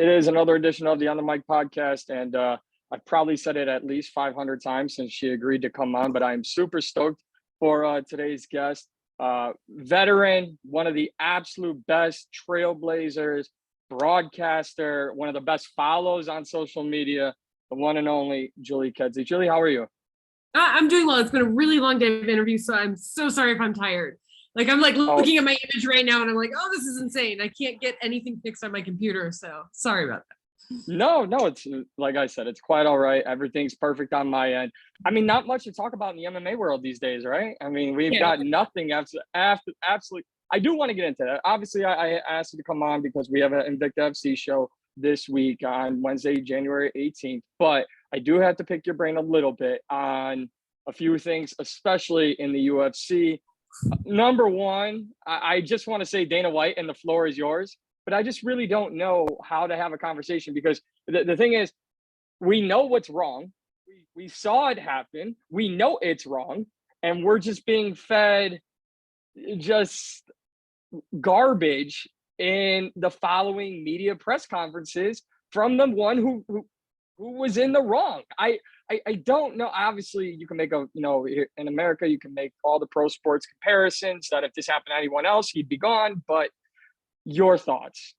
It is another edition of the On the Mic podcast, and I've probably said it at least 500 times since she agreed to come on, but I'm super stoked for today's guest. Veteran, one of the absolute best trailblazers, broadcaster, one of the best follows on social media, the one and only Julie Kedzie. Julie, how are you? I'm doing well. It's been a really long day of interviews, so I'm so sorry if I'm tired. Like, I'm like looking at my image right now and I'm like, oh, this is insane. I can't get anything fixed on my computer. So sorry about that. No, it's like I said, it's quite all right. Everything's perfect on my end. I mean, not much to talk about in the MMA world these days, right? I mean, we've got nothing after absolutely. I do want to get into that. Obviously, I asked you to come on because we have an Invicta FC show this week on Wednesday, January 18th. But I do have to pick your brain a little bit on a few things, especially in the UFC. Number one, I just want to say Dana White, and the floor is yours. But I just really don't know how to have a conversation because the thing is, we know what's wrong. We saw it happen. We know it's wrong. And we're just being fed just garbage in the following media press conferences from the one who was in the wrong. I don't know. Obviously, you can make in America, you can make all the pro sports comparisons that if this happened to anyone else, he'd be gone. But your thoughts?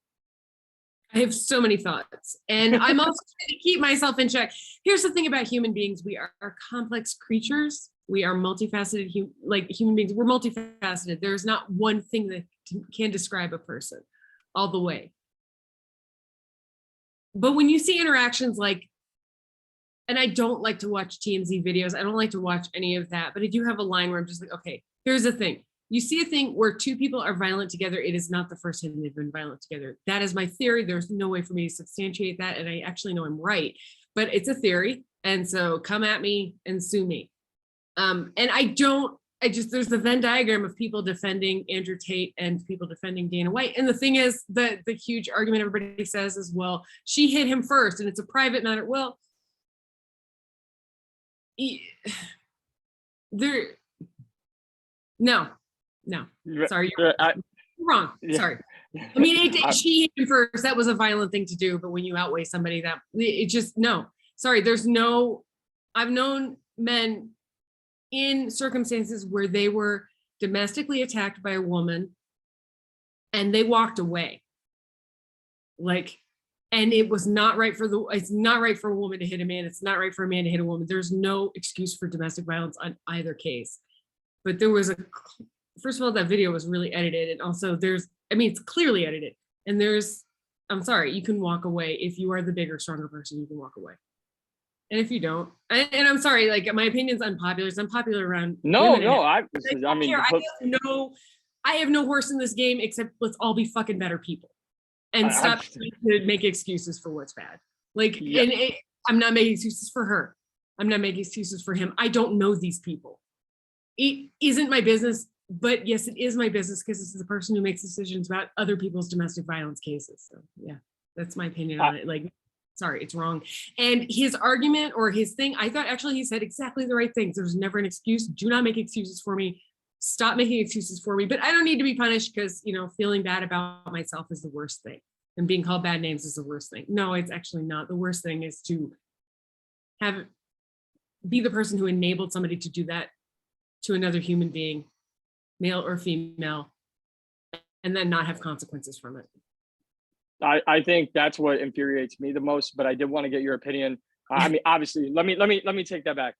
I have so many thoughts, and I'm also trying to keep myself in check. Here's the thing about human beings. We are complex creatures. We are multifaceted, human beings. We're multifaceted. There's not one thing that can describe a person all the way. But when you see interactions like, and I don't like to watch TMZ videos. I don't like to watch any of that, but I do have a line where I'm just like, okay, here's the thing. You see a thing where two people are violent together. It is not the first time they've been violent together. That is my theory. There's no way for me to substantiate that. And I actually know I'm right, but it's a theory. And so come at me and sue me. And there's the Venn diagram of people defending Andrew Tate and people defending Dana White. And the thing is that the huge argument everybody says is, well, she hit him first and it's a private matter. Well, No, sorry, you're wrong. Yeah. Sorry. I mean, she hit him first. That was a violent thing to do, but when you outweigh somebody, that it just no. Sorry, I've known men in circumstances where they were domestically attacked by a woman, and they walked away. And it was not right it's not right for a woman to hit a man. It's not right for a man to hit a woman. There's no excuse for domestic violence on either case. But there was first of all, that video was really edited. And also it's clearly edited. And I'm sorry, you can walk away. If you are the bigger, stronger person, you can walk away. And if you don't, and I'm sorry, my opinion's unpopular. It's unpopular around. I have no horse in this game except let's all be fucking better people. And stop trying to make excuses for what's bad. I'm not making excuses for her. I'm not making excuses for him. I don't know these people. It isn't my business, but yes, it is my business because this is the person who makes decisions about other people's domestic violence cases. So yeah, that's my opinion on it. Sorry, it's wrong. And his argument or his thing, I thought actually he said exactly the right things. There's never an excuse. Do not make excuses for me. Stop making excuses for me. But I don't need to be punished because, feeling bad about myself is the worst thing. And being called bad names is the worst thing. No, it's actually not. The worst thing is to be the person who enabled somebody to do that to another human being, male or female, and then not have consequences from it. I think that's what infuriates me the most, but I did want to get your opinion. I mean, obviously, let me take that back.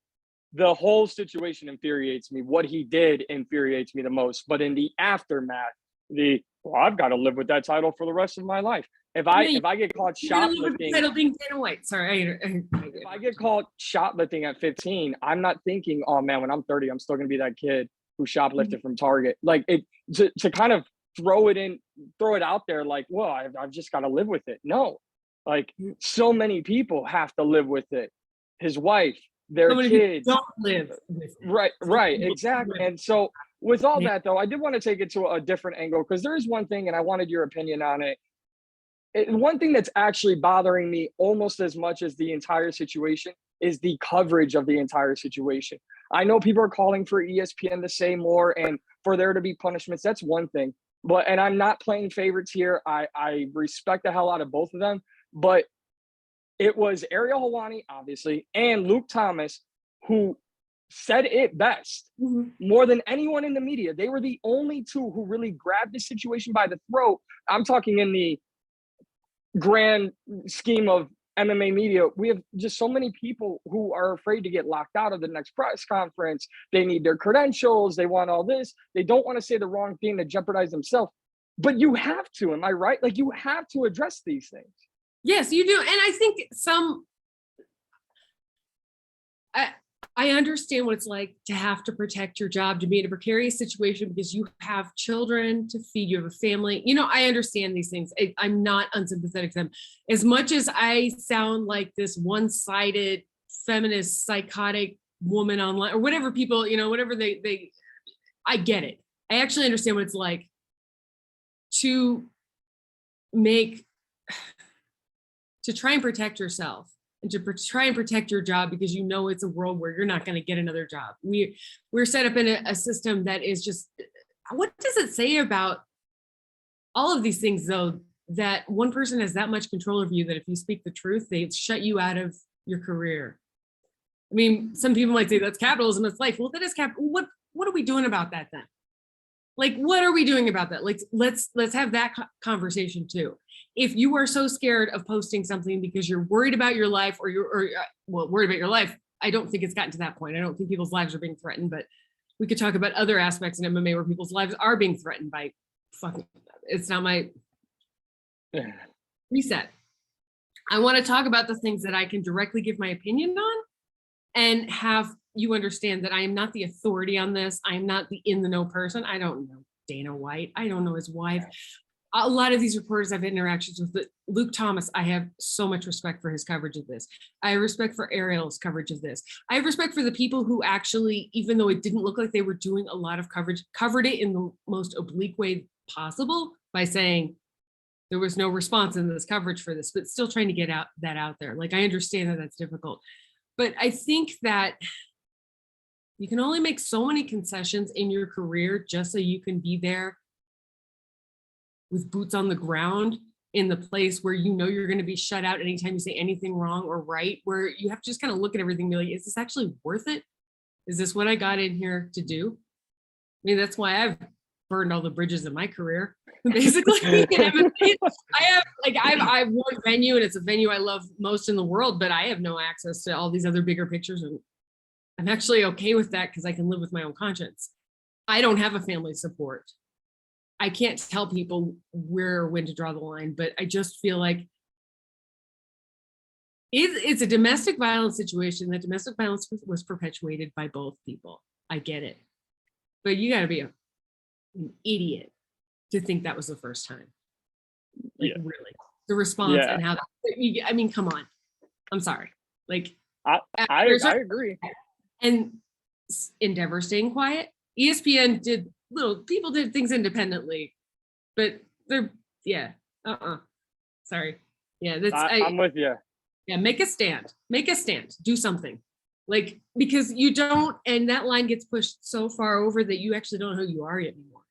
The whole situation infuriates me. What he did infuriates me the most. But in the aftermath, I've got to live with that title for the rest of my life. If I get caught shoplifting, title being Dana White. Sorry, if I get caught shoplifting at 15, I'm not thinking, oh man, when I'm 30, I'm still gonna be that kid who shoplifted from Target. To kind of throw it out there, well, I've just got to live with it. No, so many people have to live with it. His wife, their kids don't live with it. Right, exactly. And so with all that though, I did want to take it to a different angle because there is one thing, and I wanted your opinion on it. One thing that's actually bothering me almost as much as the entire situation is the coverage of the entire situation. I know people are calling for ESPN to say more and for there to be punishments. That's one thing. And I'm not playing favorites here. I respect the hell out of both of them. but it was Ariel Helwani, obviously, and Luke Thomas who said it best more than anyone in the media. They were the only two who really grabbed the situation by the throat. I'm talking in the grand scheme of MMA media. We have just so many people who are afraid to get locked out of the next press conference. They need their credentials. They want all this. They don't want to say the wrong thing to jeopardize themselves. But you have to, am I right? Like, you have to address these things. Yes, you do. And I think I understand what it's like to have to protect your job, to be in a precarious situation because you have children to feed, you have a family. You know, I understand these things. I'm not unsympathetic to them. As much as I sound like this one-sided feminist psychotic woman online or whatever people, you know, whatever I get it. I actually understand what it's like to try and protect yourself and to try and protect your job because you know it's a world where you're not going to get another job. We're set up in a system that is just, what does it say about all of these things though, that one person has that much control over you that if you speak the truth, they shut you out of your career. I mean, some people might say that's capitalism, it's life. Well, that is what are we doing about that then? Like, what are we doing about that? Like, let's have that conversation too. If you are so scared of posting something because you're worried about your life worried about your life, I don't think it's gotten to that point. I don't think people's lives are being threatened, but we could talk about other aspects in MMA where people's lives are being threatened by it's not my reset. I want to talk about the things that I can directly give my opinion on and have you understand that I am not the authority on this. I am not the in the know person. I don't know Dana White. I don't know his wife. A lot of these reporters I've had interactions with, but Luke Thomas, I have so much respect for his coverage of this. I have respect for Ariel's coverage of this. I have respect for the people who actually, even though it didn't look like they were doing a lot of coverage, covered it in the most oblique way possible by saying there was no response in this coverage for this, but still trying to get that out there. Like, I understand that that's difficult, but I think that you can only make so many concessions in your career just so you can be there with boots on the ground in the place where you know you're going to be shut out anytime you say anything wrong or right, where you have to just kind of look at everything and be like, is this actually worth it? Is this what I got in here to do? I mean, that's why I've burned all the bridges in my career. Basically, I've one venue and it's a venue I love most in the world, but I have no access to all these other bigger pictures. And I'm actually okay with that because I can live with my own conscience. I don't have a family support. I can't tell people where or when to draw the line, but I just feel like it's a domestic violence situation. That domestic violence was perpetuated by both people. I get it. But you got to be an idiot to think that was the first time. Like, really. The response and how that, I mean, come on. I'm sorry. Like, I agree. And Endeavor staying quiet. ESPN people did things independently, but they're, sorry. Yeah, I'm with you. Yeah, make a stand, do something. Like, because you don't, and that line gets pushed so far over that you actually don't know who you are anymore.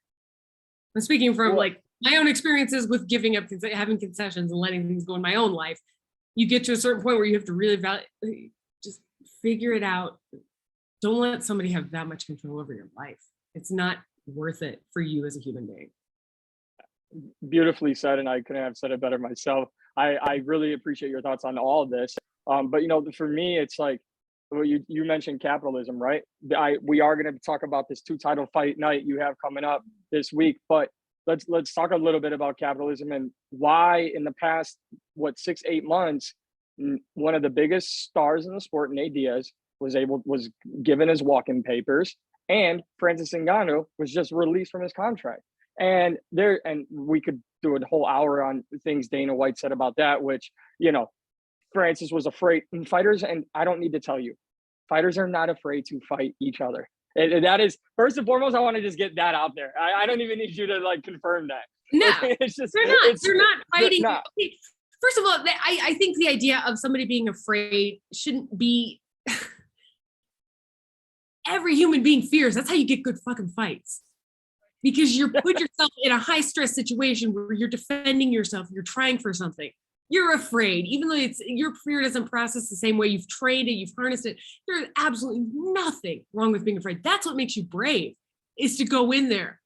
I'm speaking from like my own experiences with giving up, having concessions and letting things go in my own life. You get to a certain point where you have to really just figure it out. Don't let somebody have that much control over your life. It's not worth it for you as a human being. Beautifully said, and I couldn't have said it better myself. I really appreciate your thoughts on all of this. But you know, for me, it's like, well, you mentioned capitalism, right? We are going to talk about this 2 title fight night you have coming up this week, but let's talk a little bit about capitalism and why in the past 6-8 months, one of the biggest stars in the sport, Nate Diaz, was given his walk-in papers, and Francis Ngannou was just released from his contract. And we could do a whole hour on things Dana White said about that, which, you know, Francis was afraid. And fighters, and I don't need to tell you, fighters are not afraid to fight each other. And that is, first and foremost, I want to just get that out there. I don't even need you to like confirm that. No, it's just, they're not fighting. Not. First of all, I think the idea of somebody being afraid shouldn't be. Every human being fears. That's how you get good fucking fights. Because you put yourself in a high stress situation where you're defending yourself, you're trying for something. You're afraid, even though your fear doesn't process the same way. You've trained it, you've harnessed it. There's absolutely nothing wrong with being afraid. That's what makes you brave, is to go in there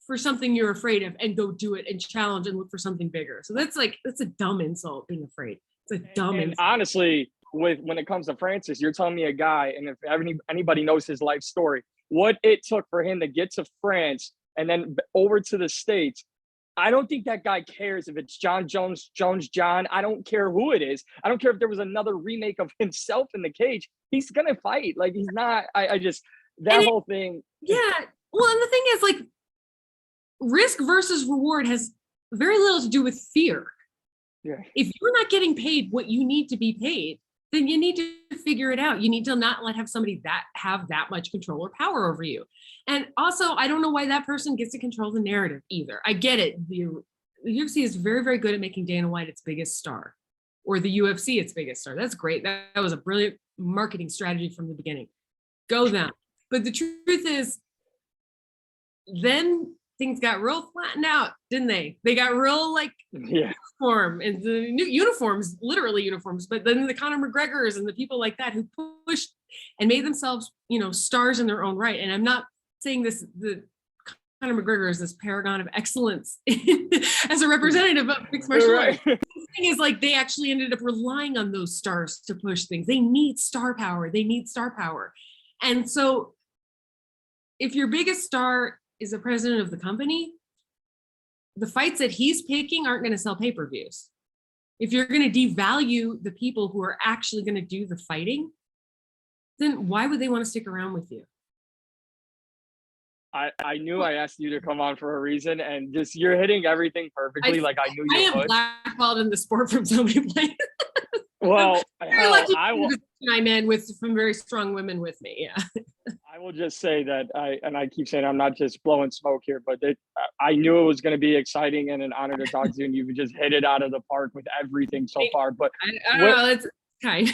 for something you're afraid of and go do it and challenge and look for something bigger. So that's a dumb insult, being afraid. It's a dumb insult. Honestly, when it comes to Francis, you're telling me a guy, and if anybody knows his life story, what it took for him to get to France and then over to the States. I don't think that guy cares if it's John Jones, John. I don't care who it is. I don't care if there was another remake of himself in the cage. He's going to fight. Like, he's not, whole thing. Yeah. Well, and the thing is, like, risk versus reward has very little to do with fear. Yeah. If you're not getting paid what you need to be paid, then you need to figure it out. You need to not have somebody have that much control or power over you. And also, I don't know why that person gets to control the narrative either. I get it. The UFC is very, very good at making Dana White its biggest star, or the UFC its biggest star. That's great. That was a brilliant marketing strategy from the beginning. Go them. But the truth is, then things got real flattened out, didn't they? They got real uniform, and the new uniforms, literally uniforms, but then the Conor McGregors and the people like that who pushed and made themselves, stars in their own right. And I'm not saying the Conor McGregor is this paragon of excellence as a representative of mixed martial arts. The thing is, like, they actually ended up relying on those stars to push things. They need star power. And so if your biggest star is the president of the company, the fights that he's picking aren't going to sell pay-per-views. If you're going to devalue the people who are actually going to do the fighting, then why would they want to stick around with you? I knew I asked you to come on for a reason, and just you're hitting everything perfectly. I knew you would. I am blackballed in the sport from so many places. Well, I will. My men with some very strong women with me. Yeah. I will just say that I keep saying I'm not just blowing smoke here, but I knew it was going to be exciting and an honor to talk to you, and you just hit it out of the park with everything so far. But I don't know. It's kind.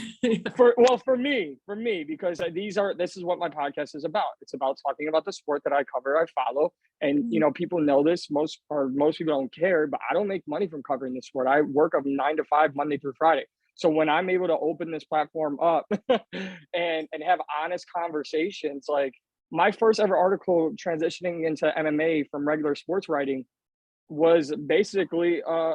for me, because this is what my podcast is about. It's about talking about the sport that I cover, I follow, and people know this. Most people don't care, but I don't make money from covering this sport. I work a 9 to 5 Monday through Friday. So when I'm able to open this platform up and have honest conversations, like my first ever article transitioning into MMA from regular sports writing was basically a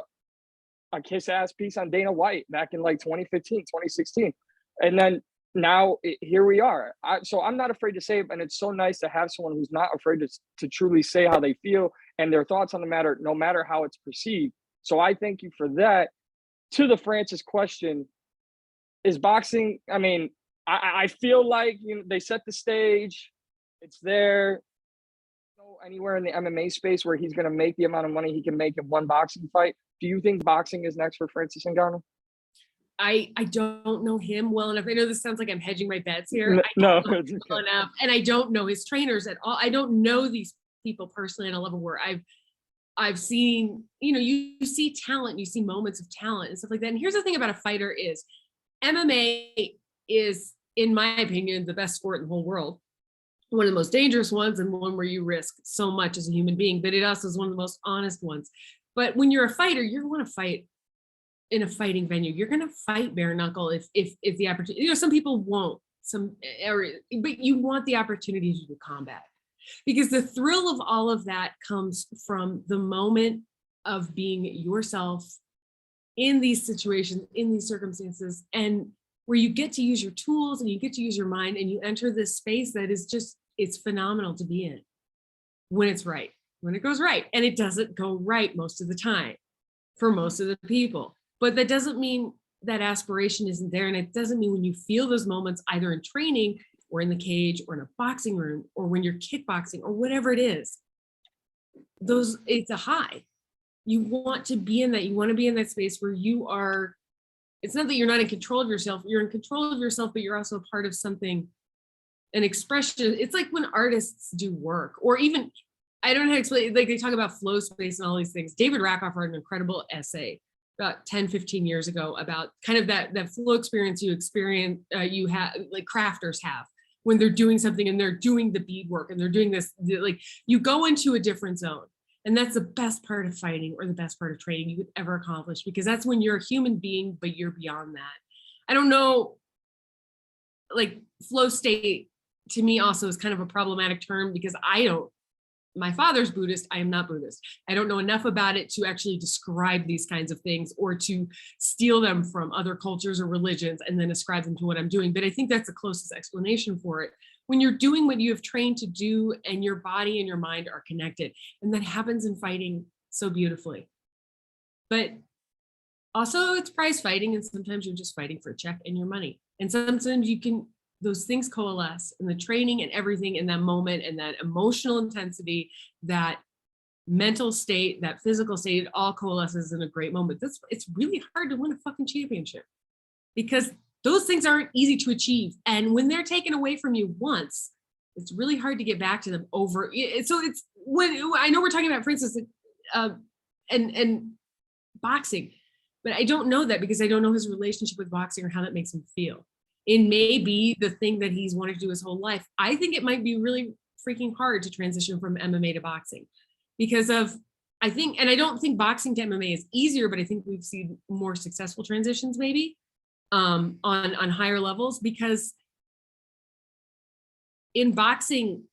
kiss-ass piece on Dana White back in 2015, 2016. And then now here we are. So I'm not afraid to say it, and it's so nice to have someone who's not afraid to truly say how they feel and their thoughts on the matter, no matter how it's perceived. So I thank you for that. To the Francis question, is boxing, I feel like they set the stage, it's there. Anywhere in the MMA space where he's going to make the amount of money he can make in one boxing fight. Do you think boxing is next for Francis Ngannou? I don't know him well enough. I know this sounds like I'm hedging my bets here. No, I don't know him well enough, and I don't know his trainers at all. I don't know these people personally on a level where I've seen, you see talent, you see moments of talent and stuff like that. And here's the thing about a fighter is MMA is, in my opinion, the best sport in the whole world. One of the most dangerous ones, and one where you risk so much as a human being, but it also is one of the most honest ones. But when you're a fighter, you're going to fight in a fighting venue. You're going to fight bare knuckle if the opportunity, some people won't, but you want the opportunity to do combat. Because the thrill of all of that comes from the moment of being yourself in these situations, in these circumstances, and where you get to use your tools and you get to use your mind and you enter this space that is just, it's phenomenal to be in when it's right, when it goes right. And it doesn't go right most of the time for most of the people. But that doesn't mean that aspiration isn't there. And it doesn't mean when you feel those moments, either in training or in the cage or in a boxing room or when you're kickboxing or whatever it is, it's a high. You want to be in that. You want to be in that space where you are, it's not that you're not in control of yourself. You're in control of yourself, but you're also a part of something, an expression. It's like when artists do work, or even, I don't know how to explain, like they talk about flow space and all these things. David Rakoff wrote an incredible essay about 10, 15 years ago about kind of that flow experience you have, like crafters have when they're doing something and they're doing the beadwork and they're doing this, like you go into a different zone. And that's the best part of fighting, or the best part of training you could ever accomplish, because that's when you're a human being, but you're beyond that. I don't know, like flow state to me also is kind of a problematic term, because my father's Buddhist. I am not Buddhist. I don't know enough about it to actually describe these kinds of things, or to steal them from other cultures or religions and then ascribe them to what I'm doing. But I think that's the closest explanation for it. When you're doing what you have trained to do, and your body and your mind are connected, and that happens in fighting so beautifully. But also it's prize fighting, and sometimes you're just fighting for a check and your money. And sometimes those things coalesce, and the training and everything in that moment, and that emotional intensity, that mental state, that physical state, it all coalesces in a great moment. It's really hard to win a fucking championship, because those things aren't easy to achieve. And when they're taken away from you once, it's really hard to get back to them over. So it's when I know we're talking about, for instance, and boxing, but I don't know that, because I don't know his relationship with boxing or how that makes him feel. It may be the thing that he's wanted to do his whole life. I think it might be really freaking hard to transition from MMA to boxing, because of, I don't think boxing to MMA is easier, but I think we've seen more successful transitions maybe on higher levels, because in boxing,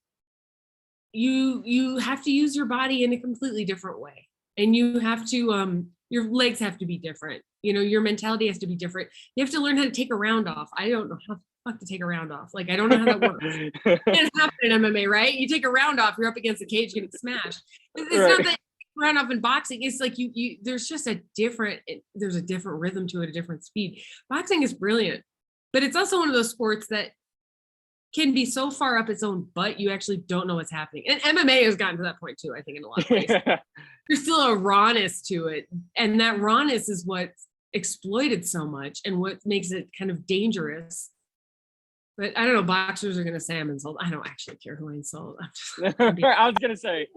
you have to use your body in a completely different way, and you have to your legs have to be different. Your mentality has to be different. You have to learn how to take a round off. I don't know how the fuck to take a round off. Like, I don't know how that works. It can't happen in MMA, right? You take a round off, you're up against the cage getting smashed. It's not that round off in boxing. It's like there's just a different rhythm to it, a different speed. Boxing is brilliant, but it's also one of those sports that can be so far up its own butt, you actually don't know what's happening. And MMA has gotten to that point too, I think, in a lot of ways. There's still a rawness to it. And that rawness is what's exploited so much, and what makes it kind of dangerous. But I don't know, boxers are going to say I'm insulted. I don't actually care who I insult. I was going to say.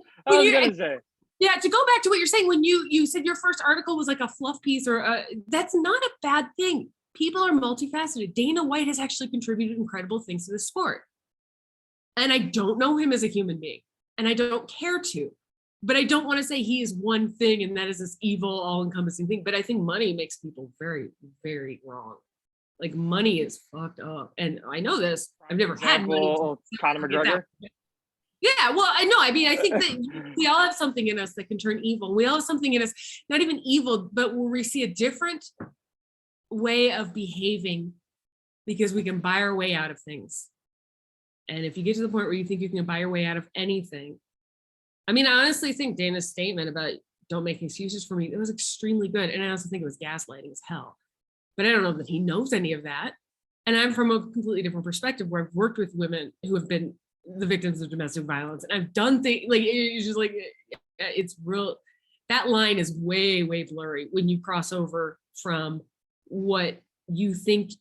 Yeah, to go back to what you're saying, when you said your first article was like a fluff piece, or that's not a bad thing. People are multifaceted. Dana White has actually contributed incredible things to the sport. And I don't know him as a human being, and I don't care to, but I don't want to say he is one thing and that is this evil, all-encompassing thing. But I think money makes people very, very wrong. Like, money is fucked up. And I know this. I've never had money. Conor McGregor. Yeah, well, I know. I mean, I think that we all have something in us that can turn evil. We all have something in us, not even evil, but where we see a different way of behaving, because we can buy our way out of things. And if you get to the point where you think you can buy your way out of anything, I mean, I honestly think Dana's statement about don't make excuses for me, it was extremely good. And I also think it was gaslighting as hell. But I don't know that he knows any of that. And I'm from a completely different perspective, where I've worked with women who have been the victims of domestic violence. And I've done things like, it's just like, it's real. That line is way, way blurry when you cross over from what you think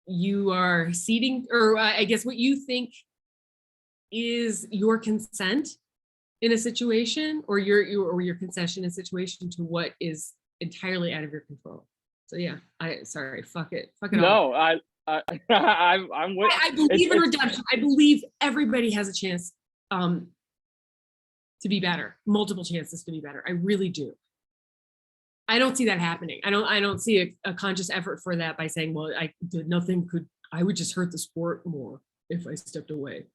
you are ceding, or I guess what you think is your consent in a situation, or your concession in a situation, to what is entirely out of your control. So yeah, fuck it. No, I'm with. I believe in redemption. I believe everybody has a chance to be better, multiple chances to be better. I really do. I don't see that happening. I don't see a conscious effort for that by saying, well, I would just hurt the sport more if I stepped away.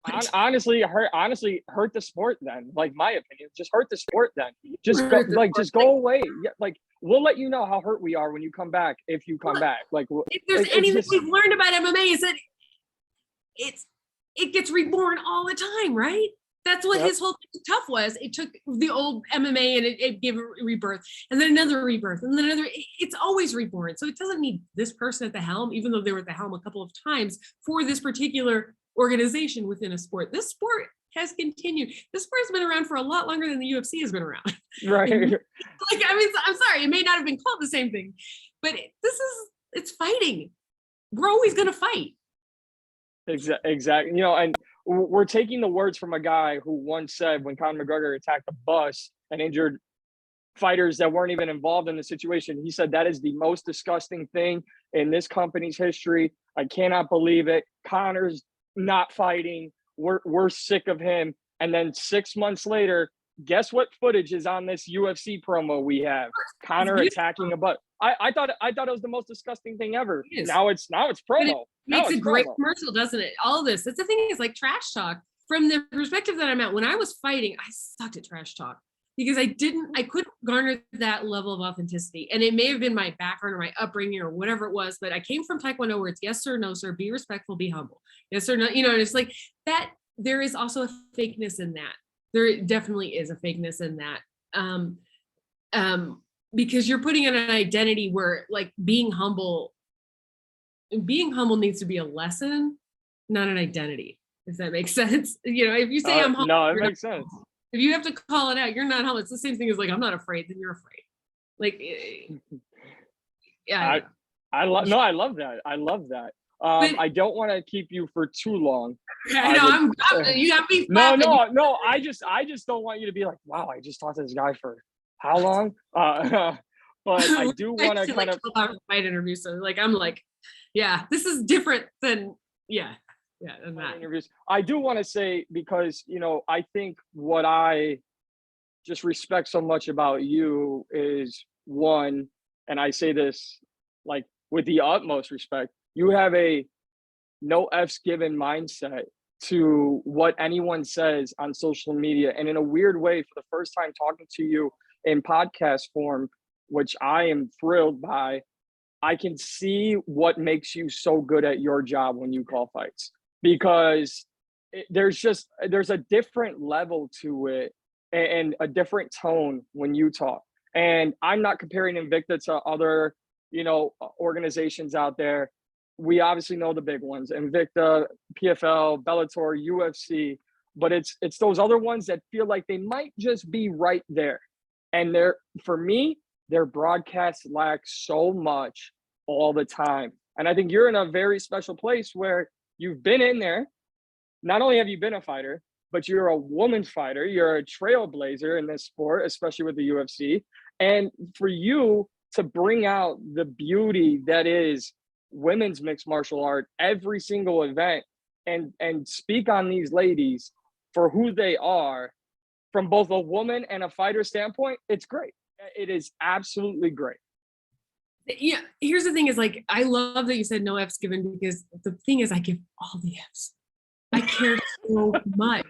Like, honestly, hurt the sport then. Like, my opinion, just hurt the sport then. Just go away. Yeah, like, we'll let you know how hurt we are when you come back, if you come back. Like, if there's anything we've learned about MMA, is that it gets reborn all the time, right? That's what his whole tough was. It took the old MMA and it gave a rebirth, and then another rebirth, and then another. It's always reborn. So it doesn't need this person at the helm, even though they were at the helm a couple of times for this particular organization within a sport. This sport has continued. This sport has been around for a lot longer than the UFC has been around. Right. Like, I mean, I'm sorry, it may not have been called the same thing, but it's fighting. We're always going to fight. Exactly. And we're taking the words from a guy who once said, when Conor McGregor attacked a bus and injured fighters that weren't even involved in the situation, he said, that is the most disgusting thing in this company's history. I cannot believe it. Conor's not fighting. we're sick of him. And then 6 months later, guess what footage is on this UFC promo we have? Conor attacking a butt. I thought it was the most disgusting thing ever. Now it's promo. It makes a great commercial, doesn't it? All of this. That's the thing, is like trash talk. From the perspective that I'm at, when I was fighting, I sucked at trash talk because I couldn't garner that level of authenticity. And it may have been my background or my upbringing or whatever it was, but I came from Taekwondo where it's yes sir, no sir, be respectful, be humble. Yes or no, and it's like that. There is also a fakeness in that. There definitely is a fakeness in that. Because you're putting in an identity where like being humble needs to be a lesson, not an identity, if that makes sense. If you say I'm humble, no, it makes sense. If you have to call it out, you're not humble. It's the same thing as like, I'm not afraid, then you're afraid. Like, yeah. I love that. I love that. I don't want to keep you for too long. I know you got me. No. I just don't want you to be like, wow, I just talked to this guy for how long? But I do want to kind of fight interview. So like, I'm like, yeah, this is different than than that. Interviews. I do want to say, because I think what I just respect so much about you is, one, and I say this like with the utmost respect, you have a no F's given mindset to what anyone says on social media. And in a weird way, for the first time talking to you in podcast form, which I am thrilled by, I can see what makes you so good at your job when you call fights, because there's a different level to it and a different tone when you talk. And I'm not comparing Invicta to other, organizations out there. We obviously know the big ones: Invicta, PFL, Bellator, UFC, but it's those other ones that feel like they might just be right there. And for me, their broadcasts lack so much all the time. And I think you're in a very special place where you've been in there. Not only have you been a fighter, but you're a woman's fighter. You're a trailblazer in this sport, especially with the UFC. And for you to bring out the beauty that is women's mixed martial art every single event, and speak on these ladies for who they are from both a woman and a fighter standpoint, it's great. It is absolutely great. Yeah, here's the thing is, like, I love that you said no F's given, because the thing is I give all the F's. I care so much.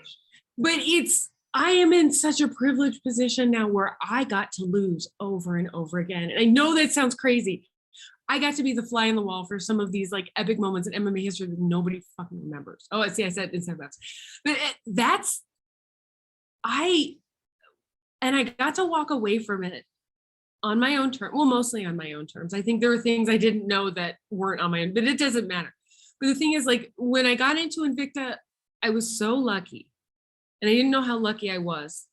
But I am in such a privileged position now where I got to lose over and over again. And I know that sounds crazy. I got to be the fly in the wall for some of these like epic moments in MMA history that nobody fucking remembers. Oh, see, I said inside bets. But I got to walk away from it on my own terms. Well, mostly on my own terms. I think there were things I didn't know that weren't on my own, but it doesn't matter. But the thing is, like, when I got into Invicta, I was so lucky. And I didn't know how lucky I was.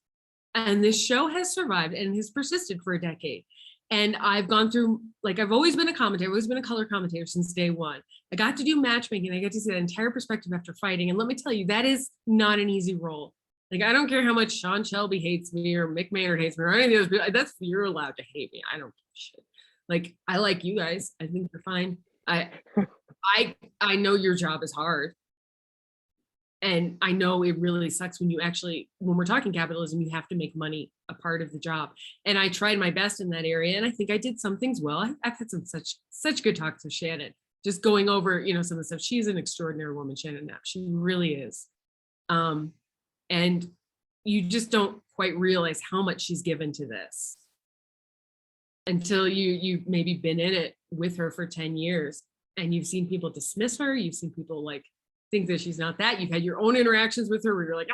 And this show has survived and has persisted for a decade. And I've gone through, like, I've always been a commentator, always been a color commentator since day one. I got to do matchmaking. I got to see that entire perspective after fighting. And let me tell you, that is not an easy role. Like, I don't care how much Sean Shelby hates me or Mick Maynard hates me or any of those people. You're allowed to hate me. I don't give a shit. Like, I like you guys. I think you're fine. I know your job is hard. And I know it really sucks when we're talking capitalism, you have to make money a part of the job. And I tried my best in that area. And I think I did some things well. I've had some such good talks with Shannon, just going over, some of the stuff. She's an extraordinary woman, Shannon Knapp. She really is. And you just don't quite realize how much she's given to this until you've maybe been in it with her for 10 years and you've seen people dismiss her. You've seen people like think that she's not that. You've had your own interactions with her where you're like,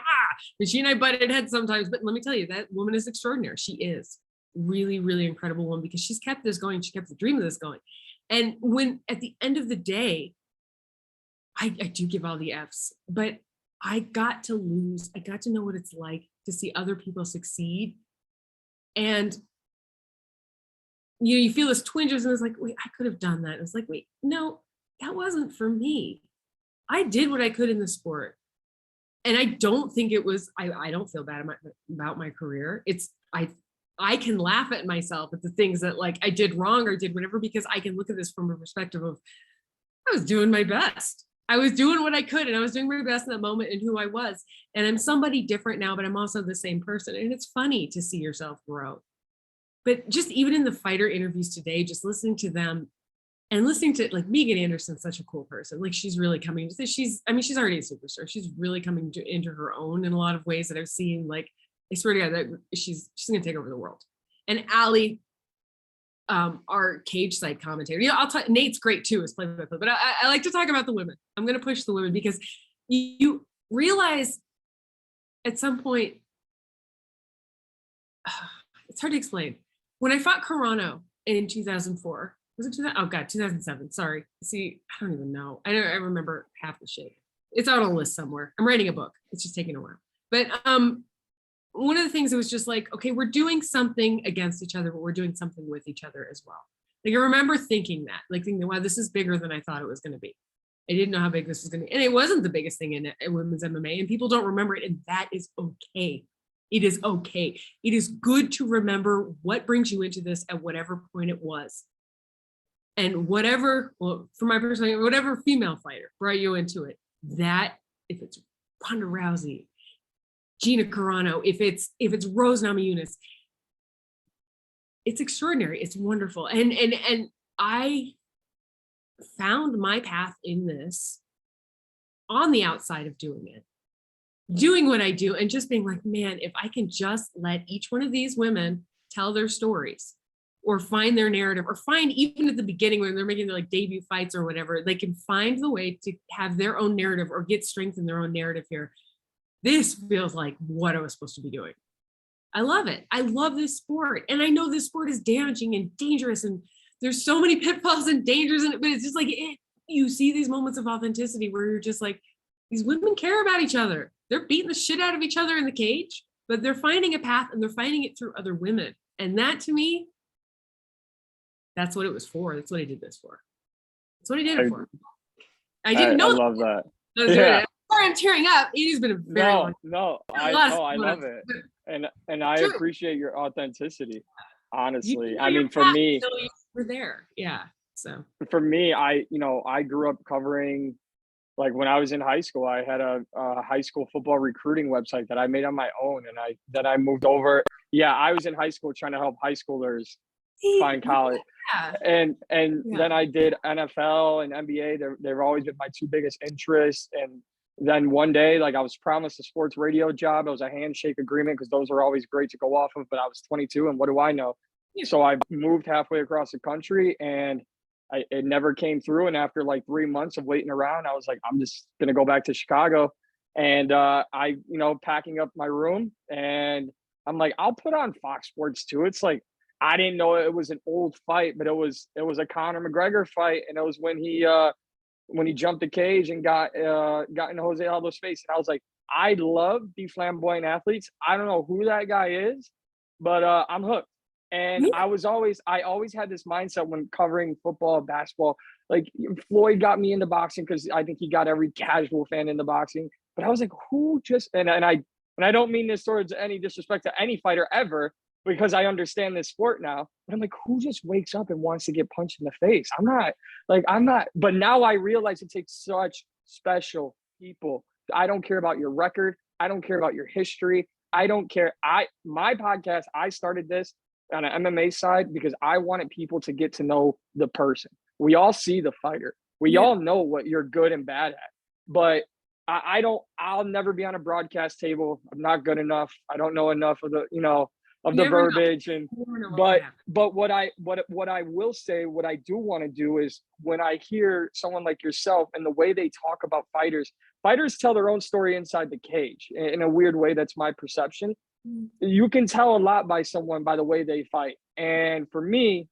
and she and I butted heads sometimes. But let me tell you, that woman is extraordinary. She is really, really incredible woman, because she's kept this going. She kept the dream of this going. And when at the end of the day, I do give all the F's, but I got to lose. I got to know what it's like to see other people succeed. And you feel this twinges and it's like, wait, I could have done that. It's like, wait, no, that wasn't for me. I did what I could in the sport. And I don't think it was, I don't feel bad about my career. I can laugh at myself at the things that like I did wrong or did whatever, because I can look at this from a perspective of I was doing my best. I was doing what I could, and I was doing my best in that moment and who I was. And I'm somebody different now, but I'm also the same person. And it's funny to see yourself grow. But just even in the fighter interviews today, just listening to them and listening to like Megan Anderson's such a cool person. Like she's really coming to this. She's already a superstar. She's really coming into her own in a lot of ways that I've seen. Like, I swear to God, that she's gonna take over the world. And Allie, our cage side commentator. I'll talk. Nate's great too, as play-by-play, but I like to talk about the women. I'm going to push the women because you realize at some point, it's hard to explain. When I fought Carano in 2004, was it 2000? Oh God, 2007. Sorry. See, I don't even know. I remember half the shit. It's on a list somewhere. I'm writing a book. It's just taking a while. But one of the things, it was just like, okay, we're doing something against each other, but we're doing something with each other as well. Like I remember thinking that, like thinking, wow, this is bigger than I thought it was going to be. I didn't know how big this was going to be. And it wasn't the biggest thing in women's MMA, and people don't remember it. And that is okay. It is okay. It is good to remember what brings you into this at whatever point it was. And whatever, well, from my perspective, whatever female fighter brought you into it, that if it's Ronda Rousey, Gina Carano, if it's Rose Namajunas, it's extraordinary. It's wonderful. And I found my path in this on the outside of doing it, doing what I do, and just being like, man, if I can just let each one of these women tell their stories or find their narrative, or find even at the beginning when they're making their like debut fights or whatever, they can find the way to have their own narrative or get strength in their own narrative here. This feels like what I was supposed to be doing. I love it. I love this sport. And I know this sport is damaging and dangerous, and there's so many pitfalls and dangers in it, but it's just like, you see these moments of authenticity where you're just like, these women care about each other. They're beating the shit out of each other in the cage, but they're finding a path, and they're finding it through other women. And that, to me, that's what it was for. That's what I did this for. That's what I did it for. I didn't know. I love that. Yeah. Sorry, I'm tearing up. It has been a very long time. I love it. And I appreciate your authenticity, honestly. I mean, for me, we're there. Yeah. So for me, I grew up covering, like when I was in high school, I had a high school football recruiting website that I made on my own. And I moved over. Yeah, I was in high school trying to help high schoolers find college. Yeah. And then I did NFL and NBA. They've always been my two biggest interests. And then one day, like I was promised a sports radio job. It was a handshake agreement because those are always great to go off of. But I was 22, and what do I know? Yeah. So I moved halfway across the country, and it never came through. And after like 3 months of waiting around, I was like, I'm just going to go back to Chicago. And I, packing up my room, and I'm like, I'll put on Fox Sports too. It's like, I didn't know it was an old fight, but it was a Conor McGregor fight. And it was when he jumped the cage and got in Jose Aldo's face. And I was like, I love the flamboyant athletes. I don't know who that guy is, but I'm hooked. And I always had this mindset when covering football, basketball. Like Floyd got me into boxing because I think he got every casual fan into boxing. But I was like, who just and I don't mean this towards any disrespect to any fighter ever, because I understand this sport now. But I'm like, who just wakes up and wants to get punched in the face? I'm not. But now I realize it takes such special people. I don't care about your record. I don't care about your history. I don't care. My podcast, I started this on an MMA side because I wanted people to get to know the person. We all see the fighter. We all know what you're good and bad at. But I'll never be on a broadcast table. I'm not good enough. I don't know enough of the, of the verbiage. And but what I will say, what I do want to do is when I hear someone like yourself and the way they talk about fighters tell their own story inside the cage in a weird way. That's my perception. You can tell a lot by someone by the way they fight. And for me,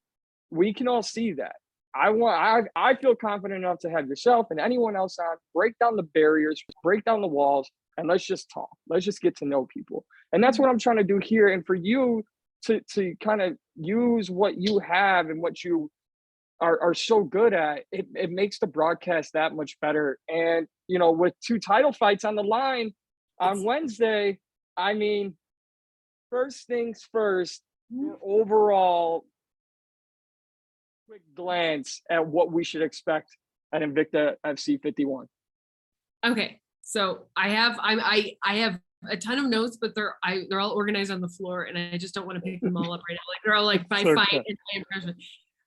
we can all see that. I feel confident enough to have yourself and anyone else on, break down the barriers, break down the walls, and let's just talk. Let's just get to know people. And that's what I'm trying to do here. And for you to kind of use what you have and what you are so good at, it makes the broadcast that much better. And, with 2 title fights on the line on Wednesday, I mean, first things first, your overall quick glance at what we should expect at Invicta FC 51. Okay, so I have a ton of notes, but they're all organized on the floor, and I just don't want to pick them all up right now. Like they're all like by fight and by impression.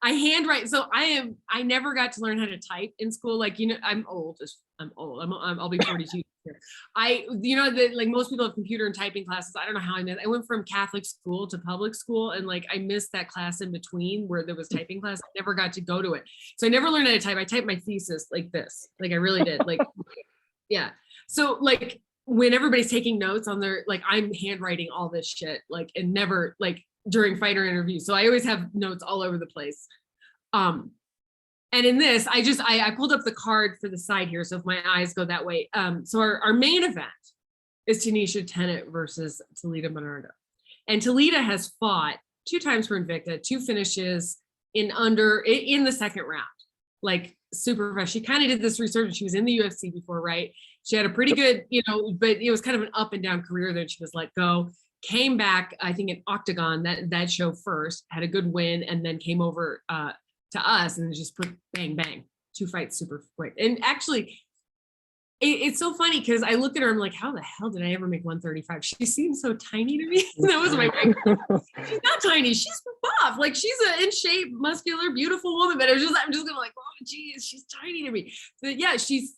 I handwrite, so I never got to learn how to type in school. Like, you know, I'm old. I'll be 42 here. Like most people have computer and typing classes. I don't know how I missed. I went from Catholic school to public school, and like I missed that class in between where there was typing class. I never got to go to it, so I never learned how to type. I typed my thesis like this, like I really did, like yeah. So like when everybody's taking notes on their, like I'm handwriting all this shit, like, and never like during fighter interviews. So I always have notes all over the place. And in this, I pulled up the card for the side here. So if my eyes go that way. So our main event is Tanisha Tennant versus Talita Bernardo. And Talita has fought 2 times for Invicta, 2 finishes in the second round. Like super fresh. She kind of did this resurgence. She was in the UFC before, right? She had a pretty good, but it was kind of an up and down career. Then she was let go, came back, I think in Octagon, that show first, had a good win, and then came over to us and just put bang, bang, 2 fights super quick. And actually, it's so funny because I look at her, I'm like, how the hell did I ever make 135? She seems so tiny to me. That was my she's not tiny, she's buff. Like she's an in shape, muscular, beautiful woman, but I'm just gonna like, oh geez, she's tiny to me. But yeah, she's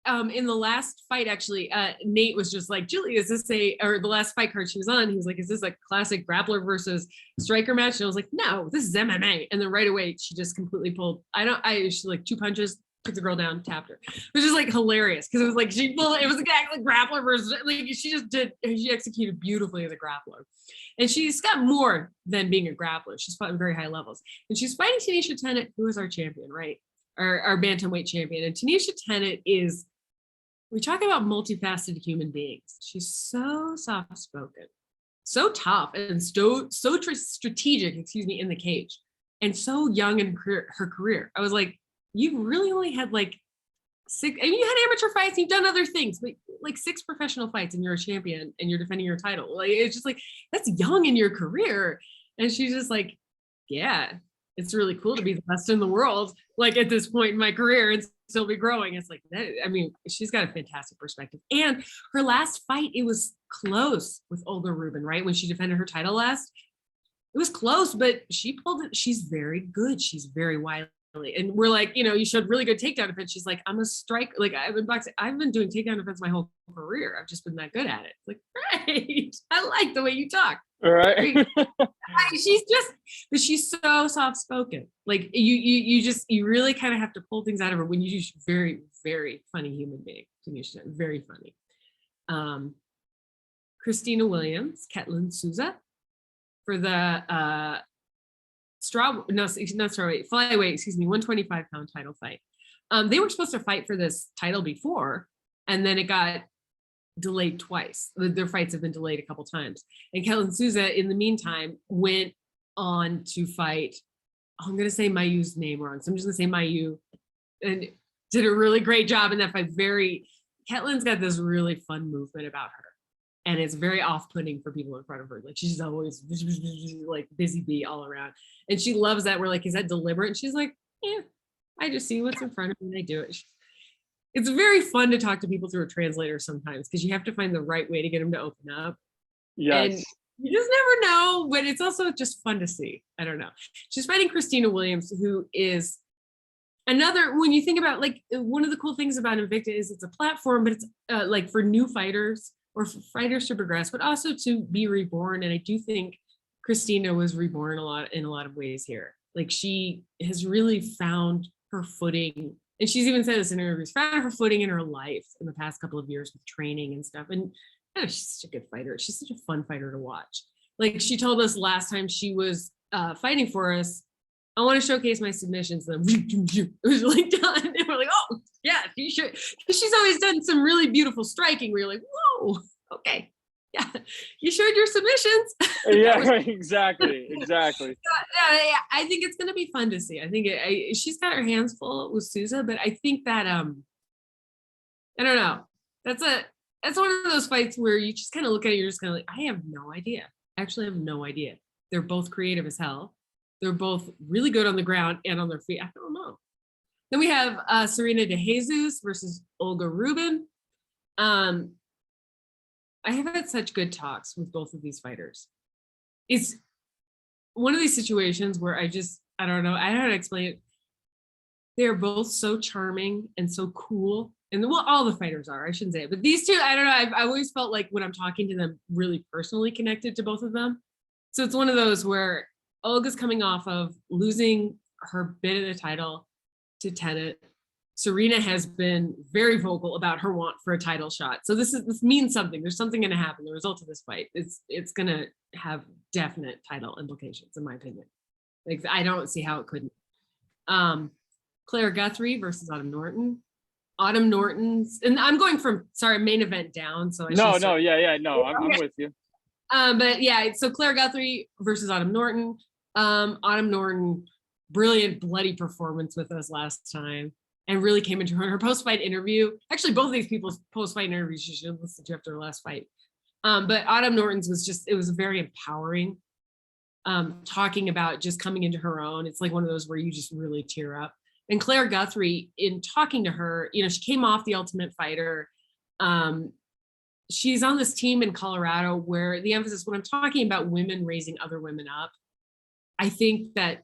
in the last fight, actually, Nate was just like, Julie, is this or the last fight card she was on, he was like, is this a classic grappler versus striker match? And I was like, no, this is MMA. And then right away, she just completely pulled, she like 2 punches, took the girl down, tapped her. It was just like hilarious because it was like, it was exactly grappler versus, like she executed beautifully as a grappler. And she's got more than being a grappler. She's fought at very high levels. And she's fighting Tanisha Tennant, who is our champion, right? Our bantamweight champion. And Tanisha Tennant is, we talk about multifaceted human beings. She's so soft-spoken, so tough, and so strategic, in the cage, and so young in her career. I was like, you've really only had like 6, and you had amateur fights, you've done other things, but like 6 professional fights, and you're a champion, and you're defending your title. Like, it's just like, that's young in your career. And she's just like, yeah, it's really cool to be the best in the world, like at this point in my career, and still be growing. It's like that. I mean, she's got a fantastic perspective. And her last fight, it was close with Olga Rubin, right? When she defended her title last, it was close, but she pulled it. She's very good. She's very wily. And we're like, you showed really good takedown defense. She's like, I'm a strike. Like I've been doing takedown defense my whole career. I've just been that good at it. It's like, great. I like the way you talk. All right. She's so soft spoken. Like you really kind of have to pull things out of her when you do. Very, very funny human being. Very funny. Christina Williams, Ketlin Souza for the flyweight, 125-pound title fight. They were supposed to fight for this title before, and then it got delayed twice. Their fights have been delayed a couple times. And Ketlin Souza, in the meantime, went on to fight, I'm going to say Mayu's name wrong, so I'm just going to say Mayu, and did a really great job in that fight. Ketlin's got this really fun movement about her, and it's very off-putting for people in front of her. Like she's always like busy bee all around, and she loves that. We're like, is that deliberate? And she's like, yeah, I just see what's in front of me and I do it. It's very fun to talk to people through a translator sometimes because you have to find the right way to get them to open up. Yes. And you just never know, but it's also just fun to see. I don't know. She's fighting Christina Williams, who is another, when you think about, like, one of the cool things about Invicta is it's a platform, but it's like for new fighters or for fighters to progress, but also to be reborn. And I do think Christina was reborn in a lot of ways here. Like she has really found her footing. And she's even said this in interviews, found her footing in her life in the past couple of years with training and stuff. And she's such a good fighter. She's such a fun fighter to watch. Like she told us last time she was fighting for us, I want to showcase my submissions. And then it was like done. And we're like, oh, yeah, you should. She's always done some really beautiful striking where you're like, whoa, okay. Yeah, you showed your submissions. Yeah, exactly. I think it's going to be fun to see. I think she's got her hands full with Souza, but I think that I don't know. That's one of those fights where you just kind of look at it, you're just kind of like, I have no idea. Actually, I have no idea. They're both creative as hell. They're both really good on the ground and on their feet. I don't know. Then we have Serena de Jesus versus Olga Rubin. I have had such good talks with both of these fighters. It's one of these situations where I don't know how to explain it. They're both so charming and so cool. And well, all the fighters are, I shouldn't say it, but these two, I don't know. I always felt like when I'm talking to them, really personally connected to both of them. So it's one of those where Olga's coming off of losing her bid at the title to Tenet. Serena has been very vocal about her want for a title shot. So this means something. There's something going to happen. The result of this fight, it's going to have definite title implications, in my opinion. Like, I don't see how it couldn't. Claire Guthrie versus Autumn Norton. Autumn Norton's, and I'm going from main event down. So I'm with you. But yeah, so Claire Guthrie versus Autumn Norton. Autumn Norton, brilliant bloody performance with us last time, and really came into her post-fight interview. Actually, both of these people's post-fight interviews you should listen to after their last fight. But Autumn Norton's was very empowering. Talking about just coming into her own. It's like one of those where you just really tear up. And Claire Guthrie, in talking to her, she came off The Ultimate Fighter. She's on this team in Colorado where the emphasis, when I'm talking about women raising other women up, I think that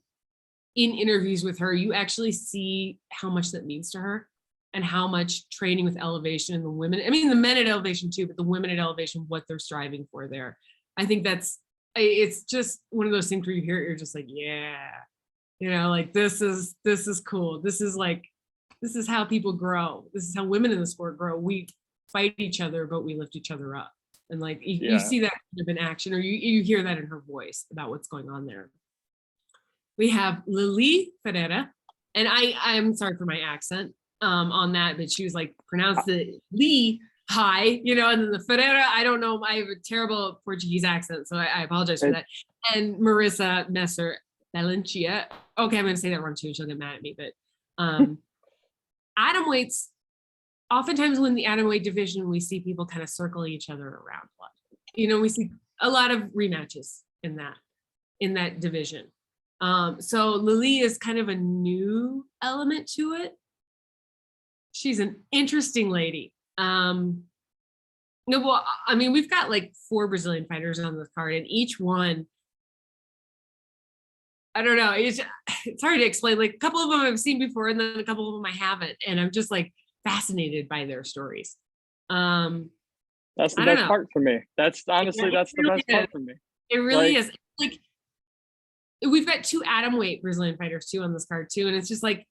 in interviews with her, you actually see how much that means to her and how much training with Elevation and the women, I mean, the men at Elevation too, but the women at Elevation, what they're striving for there. I think it's just one of those things where you hear it, you're just like, yeah, like this is cool. This is how people grow. This is how women in the sport grow. We fight each other, but we lift each other up. And like, you see that kind of in action, or you hear that in her voice about what's going on there. We have Lili Ferreira, and I'm sorry for my accent on that, but she was like, pronounce the Lee high, and then the Ferreira, I don't know, I have a terrible Portuguese accent, so I apologize for that. And Marissa Messer Valencia. Okay, I'm going to say that wrong too, she'll get mad at me, but atomweights, oftentimes when the atomweight division, we see people kind of circling each other around a lot. We see a lot of rematches in that division. So Lili is kind of a new element to it. She's an interesting lady. We've got like 4 Brazilian fighters on this card, and each one, I don't know, it's hard to explain. Like, a couple of them I've seen before, and then a couple of them I haven't, and I'm just like fascinated by their stories. That's the best part for me. That's the best part for me. It really is. Like, we've got 2 atomweight Brazilian fighters too on this card too, and it's just like,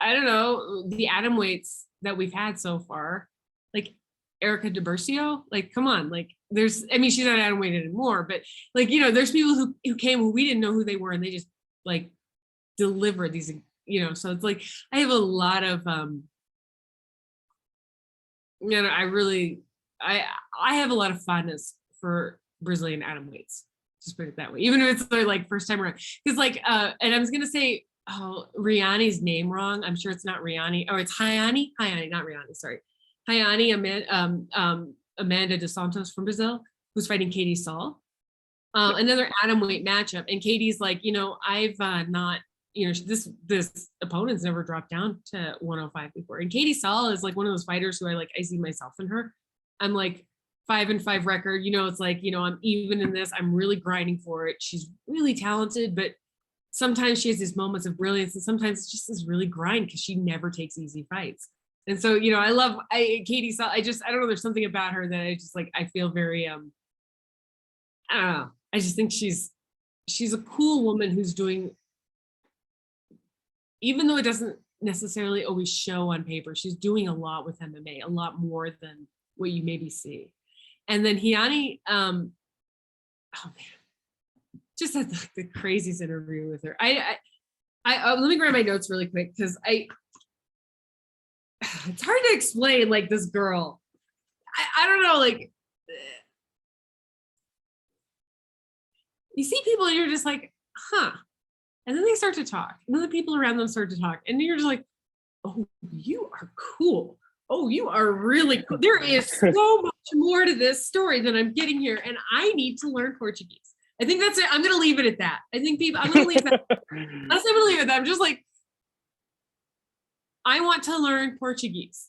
I don't know, the atomweights that we've had so far, like Erica DiBercio, like, come on, like, she's not atomweight anymore, but like, there's people who came who we didn't know who they were, and they just like delivered these, so it's like, I have a lot of I have a lot of fondness for Brazilian atomweights, just put it that way, even if it's their like first time around, because like and I was gonna say Riani's name wrong. I'm sure it's not Riani, or it's Hayani, not Riani, sorry. Hayani Amanda dos Santos from Brazil, who's fighting Kedzie Saul. Another atomweight matchup, and Katie's like, I've not, this opponent's never dropped down to 105 before, and Kedzie Saul is like one of those fighters who I see myself in her. I'm like 5-5 record, it's like, I'm even in this, I'm really grinding for it. She's really talented, but sometimes she has these moments of brilliance, and sometimes it's just this really grind because she never takes easy fights. And so, I love Kedzie Saul. I don't know, there's something about her that I just like, I feel very, I don't know. I just think she's a cool woman who's doing, even though it doesn't necessarily always show on paper, she's doing a lot with MMA, a lot more than what you maybe see. And then Hiani, oh man, just had the craziest interview with her. I let me grab my notes really quick, because it's hard to explain, like, this girl. I don't know, like, you see people and you're just like, huh. And then they start to talk. And then the people around them start to talk. And you're just like, oh, you are cool. Oh, you are really cool. There is so much more to this story than I'm getting here. And I need to learn Portuguese. I think that's it. I'm going to leave it at that. I'm going to leave that. I'm going to leave it at that. I'm just like, I want to learn Portuguese.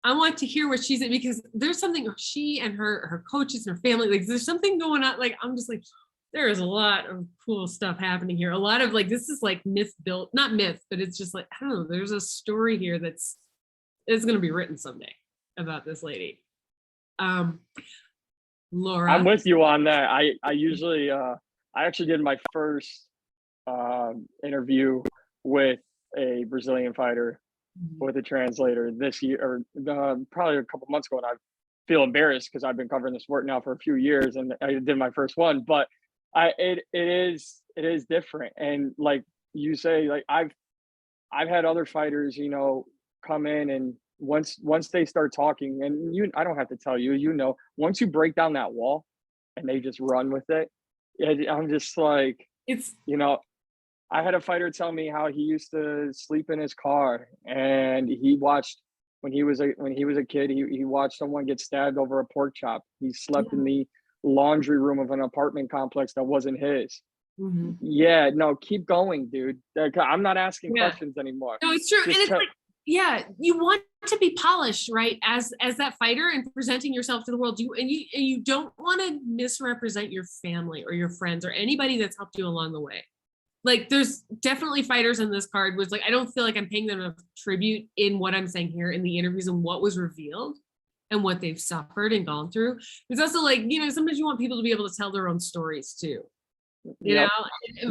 I want to hear what she's in, because there's something, she and her coaches and her family, like there's something going on. Like, I'm just like, there is a lot of cool stuff happening here. A lot of like, this is like myth built, not myth, but it's just like, I don't know, there's a story here it's going to be written someday about this lady. Laura. I'm with you on that. I usually, I actually did my first interview with a Brazilian fighter with a translator this year, or probably a couple months ago, and I feel embarrassed because I've been covering the sport now for a few years, and I did my first one. But it is different, and like you say, like I've had other fighters, you know, come in, and once they start talking, and I don't have to tell you, you know, once you break down that wall, and they just run with it, I'm just like, it's, you know. I had a fighter tell me how he used to sleep in his car, and he watched when he was a kid. He watched someone get stabbed over a pork chop. He slept in the laundry room of an apartment complex that wasn't his. mm-hmm. Yeah, no, keep going, dude. I'm not asking questions anymore. No, it's true. Just and it's like, yeah, you want to be polished, right? As that fighter and presenting yourself to the world. You don't want to misrepresent your family or your friends or anybody that's helped you along the way. Like, there's definitely fighters in this card was like, I don't feel like I'm paying them a tribute in what I'm saying here in the interviews and what was revealed and what they've suffered and gone through. It's also like, you know, sometimes you want people to be able to tell their own stories too, you know,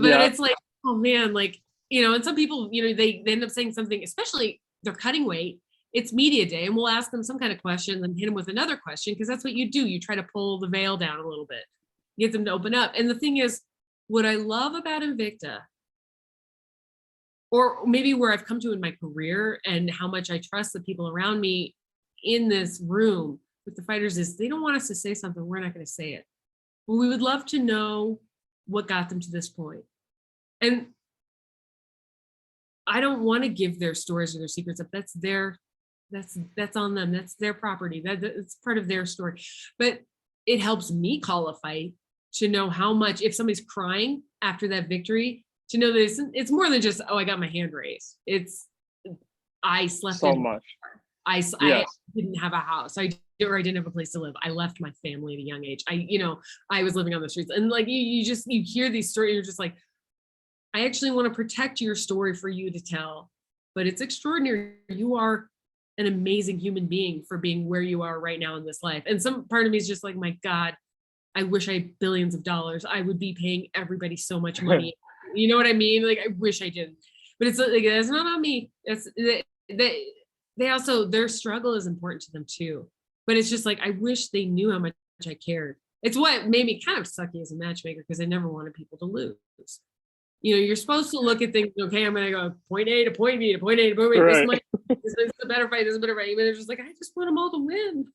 but it's like, oh man, like, you know, and some people, you know, they end up saying something, especially they're cutting weight. It's media day, and we'll ask them some kind of question and hit them with another question, because that's what you do. You try to pull the veil down a little bit, get them to open up. And the thing is, what I love about Invicta, or maybe where I've come to in my career and how much I trust the people around me in this room with the fighters, is they don't want us to say something, we're not going to say it. But we would love to know what got them to this point. And I don't want to give their stories or their secrets up. That's on them. That's their property. That's part of their story. But it helps me call a fight to know how much, if somebody's crying after that victory, to know that it's more than just, oh, I got my hand raised. It's, I slept so much. I didn't have a house. I didn't have a place to live. I left my family at a young age. I was living on the streets. And like, you hear these stories, you're just like, I actually want to protect your story for you to tell, but it's extraordinary. You are an amazing human being for being where you are right now in this life. And some part of me is just like, my God, I wish I had billions of dollars. I would be paying everybody so much money. You know what I mean? Like, I wish I didn't, but it's like, that's not on me. That's they also, their struggle is important to them too. But it's just like, I wish they knew how much I cared. It's what made me kind of sucky as a matchmaker, because I never wanted people to lose. You know, you're supposed to look at things, okay, I'm going to go point A to point B to point A to point B. Right. This is a better fight. This is a better fight. Even it's just like, I just want them all to win.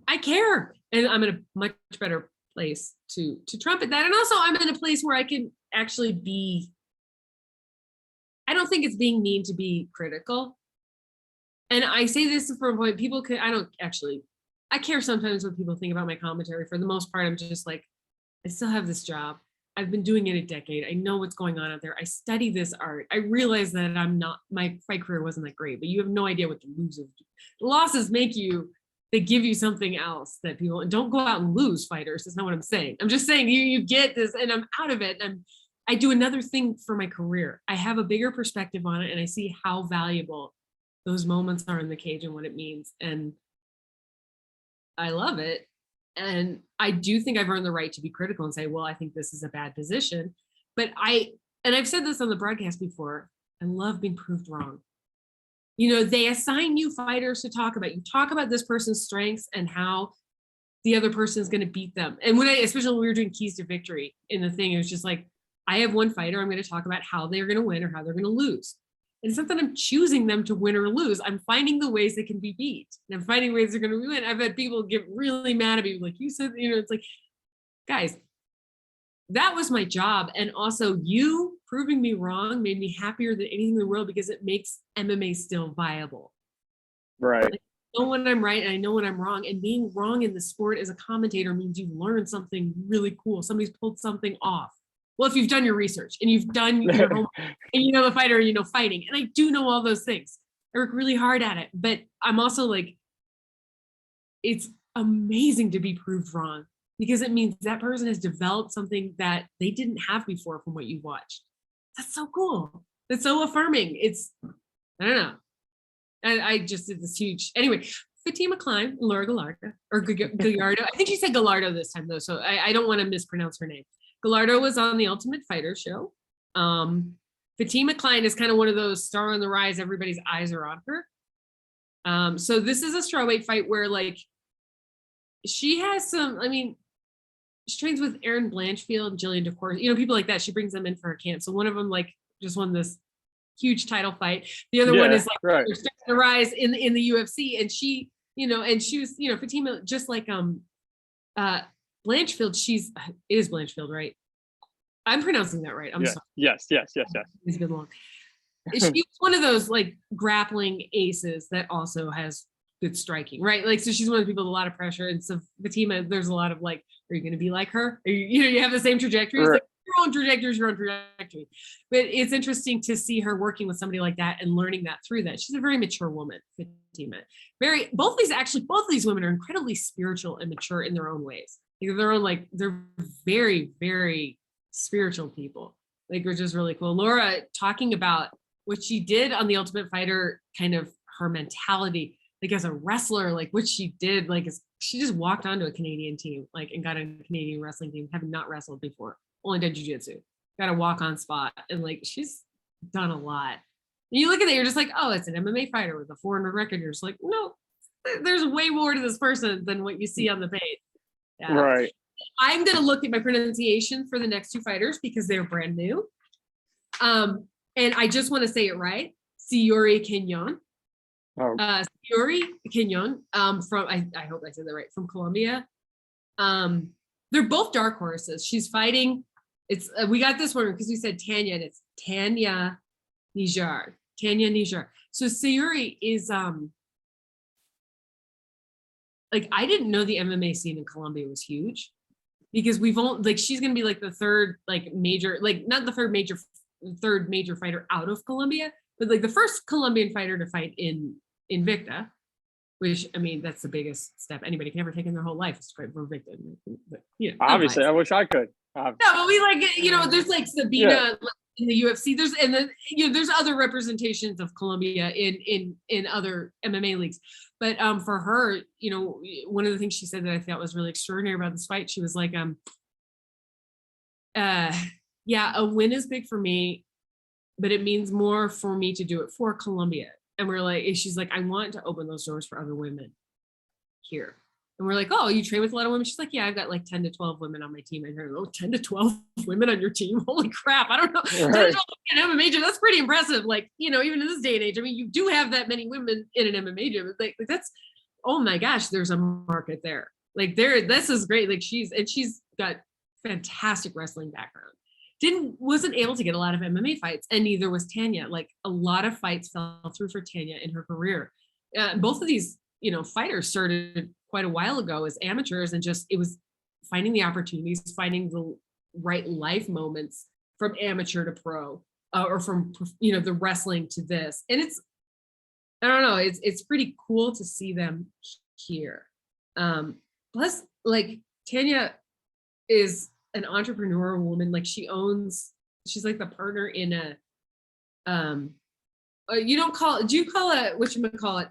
I care. And I'm in a much better place to trumpet that. And also I'm in a place where I can actually be, I don't think it's being mean to be critical. And I say this for a point, I care sometimes what people think about my commentary. For the most part, I'm just like, I still have this job. I've been doing it a decade. I know what's going on out there. I study this art. I realize that my fight career wasn't that great, but you have no idea what the losses make you. They give you something else that people don't go out and lose fighters. That's not what I'm saying. I'm just saying you get this, and I'm out of it. And I do another thing for my career. I have a bigger perspective on it, and I see how valuable those moments are in the cage and what it means. And I love it. And I do think I've earned the right to be critical and say, well, I think this is a bad position. But I've said this on the broadcast before, I love being proved wrong. You know, they assign you fighters to talk about. You talk about this person's strengths and how the other person is going to beat them. And especially when we were doing keys to victory in the thing, it was just like, I have one fighter, I'm going to talk about how they're going to win or how they're going to lose. And it's not that I'm choosing them to win or lose. I'm finding the ways they can be beat. And I'm finding ways they're going to win. I've had people get really mad at me, like you said, you know, it's like, guys, that was my job. And also you proving me wrong made me happier than anything in the world, because it makes MMA still viable. Right. Like, I know when I'm right and I know when I'm wrong. And being wrong in the sport as a commentator means you learn something really cool. Somebody's pulled something off. Well, if you've done your research and you've done your homework and you know the fighter and you know fighting, and I do know all those things. I work really hard at it, but I'm also like, it's amazing to be proved wrong because it means that person has developed something that they didn't have before from what you watched. That's so cool. That's so affirming. I don't know. I just did this huge, anyway, Fatima Klein and Laura Gallardo, or Gallardo. I think she said Gallardo this time though, so I don't want to mispronounce her name. Gallardo was on the Ultimate Fighter show. Fatima Klein is kind of one of those star on the rise, everybody's eyes are on her. So this is a strawweight fight where like, she has some, I mean, she trains with Erin Blanchfield, Jillian DeCour, people like that. She brings them in for her camp. So one of them like just won this huge title fight. The other one is like they're starting to rise in the UFC, and she, and she was, Fatima, just like Blanchfield, is Blanchfield, right? I'm pronouncing that right. I'm sorry. Yes. It's been long. She's one of those like grappling aces that also has good striking, right? Like, so she's one of the people with a lot of pressure. And so Fatima, there's a lot of like, are you going to be like her? Are you have the same trajectory. Right. Like, your own trajectory. But it's interesting to see her working with somebody like that and learning that through that. She's a very mature woman, Fatima. Both of these women are incredibly spiritual and mature in their own ways. Like, they're very, very spiritual people. Like, which is really cool. Laura talking about what she did on the Ultimate Fighter, kind of her mentality, like as a wrestler, like what she did, like she just walked onto a Canadian team, like, and got a Canadian wrestling team, having not wrestled before, only done jiu-jitsu, got a walk on spot. And like, she's done a lot. And you look at it, you're just like, oh, it's an MMA fighter with a 400 record. You're just like, no, there's way more to this person than what you see on the page. Yeah. Right. I'm going to look at my pronunciation for the next two fighters because they're brand new. And I just want to say it right. Siori Kenyon. Siori Kenyon, from, I hope I said that right, from Colombia. They're both dark horses. She's fighting. We got this one because we said Tanya, and it's Tanya Nijar. So Siori is, like, I didn't know the MMA scene in Colombia was huge, because we've only, like, she's going to be like the third, like, major, like, not the third major fighter out of Colombia, but like the first Colombian fighter to fight in Invicta, which, I mean, that's the biggest step anybody can ever take in their whole life, is to fight for Invicta. But, obviously, I wish I could. No, but we like, there's like Sabina in the UFC. There's other representations of Colombia in other MMA leagues. But for her, one of the things she said that I thought was really extraordinary about this fight, she was like, a win is big for me, but it means more for me to do it for Colombia. And she's like, I want to open those doors for other women here. And we're like, oh, you train with a lot of women? She's like, yeah, I've got like 10 to 12 women on my team. I heard, 10 to 12 women on your team? Holy crap. I don't know. Right. 10 to 12 women in MMA gym, that's pretty impressive. Like, even in this day and age, I mean, you do have that many women in an MMA gym. Like that's, oh my gosh, there's a market there. Like this is great. Like she's got fantastic wrestling background. Wasn't able to get a lot of MMA fights, and neither was Tanya. Like, a lot of fights fell through for Tanya in her career. Both of these, fighters started quite a while ago as amateurs, and it was finding the opportunities, finding the right life moments from amateur to pro, or from, the wrestling to this. And I don't know, it's pretty cool to see them here. Plus, like, Tanya is an entrepreneur woman. Like, she's like the partner in a, do you call it, whatchamacallit?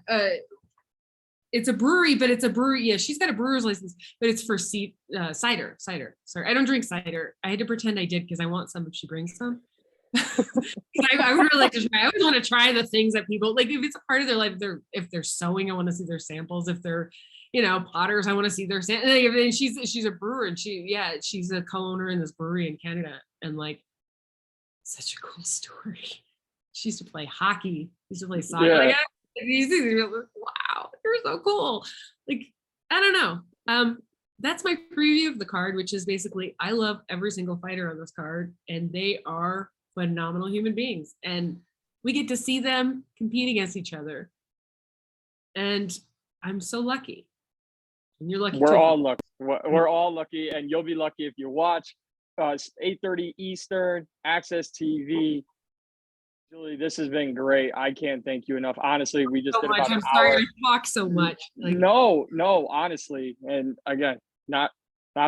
It's a brewery, but it's a brewery. Yeah, she's got a brewer's license, but it's for cider. Sorry, I don't drink cider. I had to pretend I did because I want some if she brings some. I would really like to try. I always want to try the things that people, like, if it's a part of their life, if they're sewing, I want to see their samples. If they're, potters, I want to see their samples. And she's a brewer, and she's a co-owner in this brewery in Canada. And like, such a cool story. She used to play hockey. She used to play soccer. Yeah. Like, wow, you're so cool. Like, I don't know. That's my preview of the card, which is basically, I love every single fighter on this card, and they are phenomenal human beings. And we get to see them compete against each other. And I'm so lucky. And you're lucky. We're all lucky. We're all lucky, and you'll be lucky if you watch. 8:30 Eastern, Access TV. Julie, this has been great. I can't thank you enough. Honestly, we just So did much. about an I'm sorry hour. I talk so much. Like, No, honestly. And again, not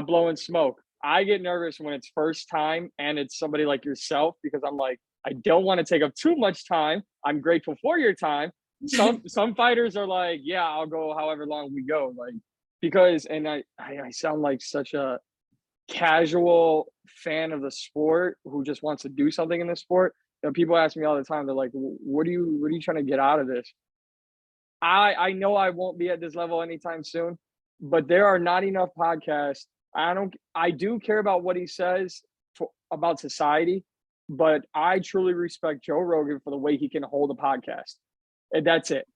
blowing smoke. I get nervous when it's first time and it's somebody like yourself because I'm like, I don't want to take up too much time. I'm grateful for your time. Some fighters are like, yeah, I'll go however long we go. Like, because and I sound like such a casual fan of the sport who just wants to do something in the sport. You know, people ask me all the time, they're like, what are you trying to get out of this? I know I won't be at this level anytime soon, but there are not enough podcasts. I do care about what he says about society, but I truly respect Joe Rogan for the way he can hold a podcast. And that's it.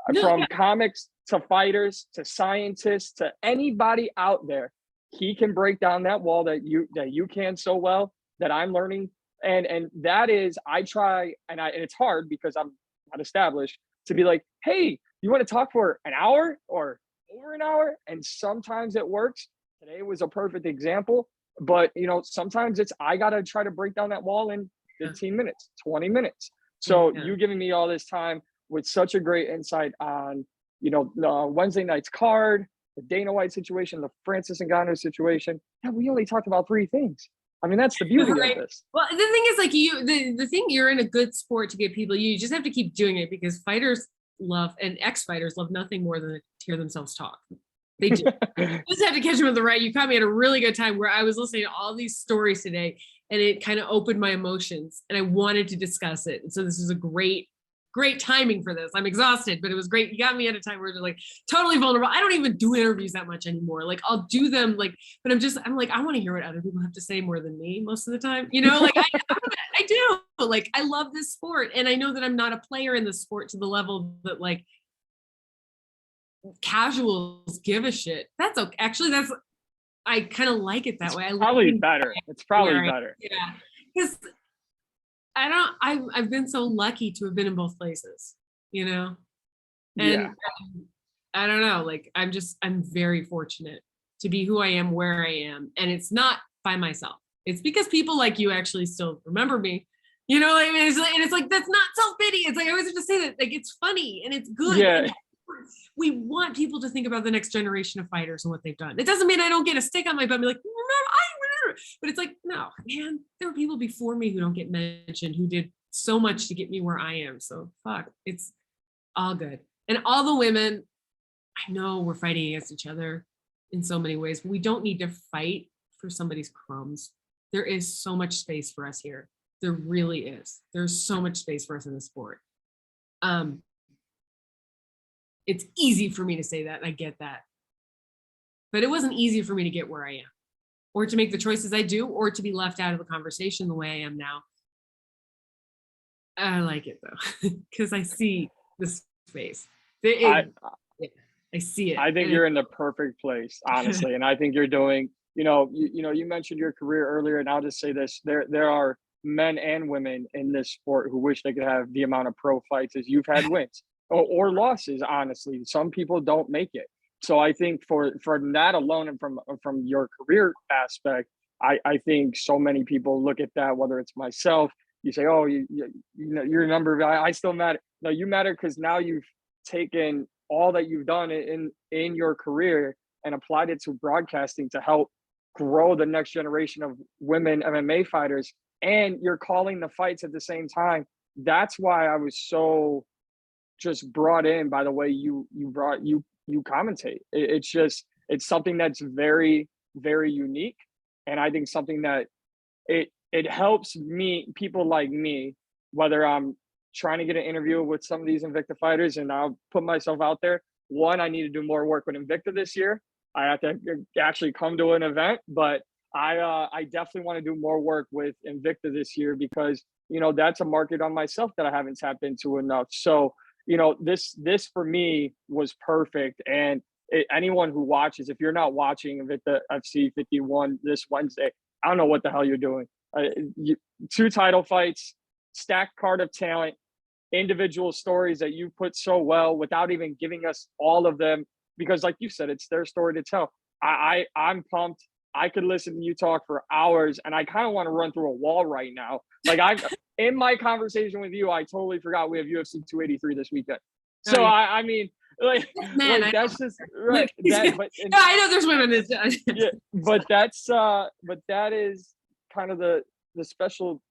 no, From yeah. comics to fighters to scientists to anybody out there, he can break down that wall that you can so well, that I'm learning. And that is, I try, and it's hard because I'm not established, to be like, hey, you want to talk for an hour or over an hour? And sometimes it works. Today was a perfect example. But sometimes I gotta try to break down that wall in 15 minutes, 20 minutes. So you giving me all this time with such a great insight on, Wednesday night's card, the Dana White situation, the Francis Ngannou situation. Yeah, we only talked about 3 things. I mean, that's the beauty Right. of this. Well, the thing is, like, the thing, you're in a good sport to get people. You just have to keep doing it because fighters love, and ex-fighters love nothing more than to hear themselves talk. They do. You just have to catch them at the right. You caught me at a really good time where I was listening to all these stories today, and it kind of opened my emotions, and I wanted to discuss it. And so this is a great timing for this. I'm exhausted, but it was great. You got me at a time where they're like totally vulnerable. I don't even do interviews that much anymore. Like, I'll do them, like, but I'm like, I want to hear what other people have to say more than me most of the time. Like I do. Like, I love this sport, and I know that I'm not a player in the sport to the level that like casuals give a shit. That's okay. Actually, I kind of like it that way. I probably better. It's probably better. Yeah, because I've been so lucky to have been in both places, and I don't know, like, I'm very fortunate to be who I am, where I am. And it's not by myself. It's because people like you actually still remember me. What I mean? It's like, that's not self-pity. It's like, I always have to say that, like, it's funny and it's good. Yeah. And we want people to think about the next generation of fighters and what they've done. It doesn't mean I don't get a stick on my butt and be like, but it's like, no, man, there were people before me who don't get mentioned, who did so much to get me where I am. So fuck, it's all good. And all the women, I know we're fighting against each other in so many ways, but we don't need to fight for somebody's crumbs. There is so much space for us here. There really is. There's so much space for us in the sport. It's easy for me to say that, and I get that. But it wasn't easy for me to get where I am, or to make the choices I do, or to be left out of the conversation the way I am now. I like it though, because I see the space. I see it. I think you're in the perfect place, honestly. And I think you're doing, you mentioned your career earlier, and I'll just say this. There are men and women in this sport who wish they could have the amount of pro fights as you've had wins or losses, honestly. Some people don't make it. So I think for that alone, and from your career aspect, I think so many people look at that, whether it's myself, you say, oh, your number, I still matter. No, you matter because now you've taken all that you've done in your career and applied it to broadcasting to help grow the next generation of women MMA fighters, and you're calling the fights at the same time. That's why I was so just brought in by the way you commentate. It's something that's very, very unique, and I think something that it helps people like me, whether I'm trying to get an interview with some of these Invicta fighters, and I'll put myself out there. One, I need to do more work with Invicta this year. I have to actually come to an event, but I definitely want to do more work with Invicta this year because, that's a market on myself that I haven't tapped into enough. So, this for me was perfect. And anyone who watches, if you're not watching Invicta FC 51 this Wednesday, I don't know what the hell you're doing. 2 title fights, stacked card of talent, individual stories that you put so well without even giving us all of them, because like you said, it's their story to tell. I'm pumped. I could listen to you talk for hours, and I kind of want to run through a wall right now. Like in my conversation with you, I totally forgot we have UFC 283 this weekend. So I mean, like, Man, like that's just right. That, but no, I know there's women. yeah, but that is kind of the special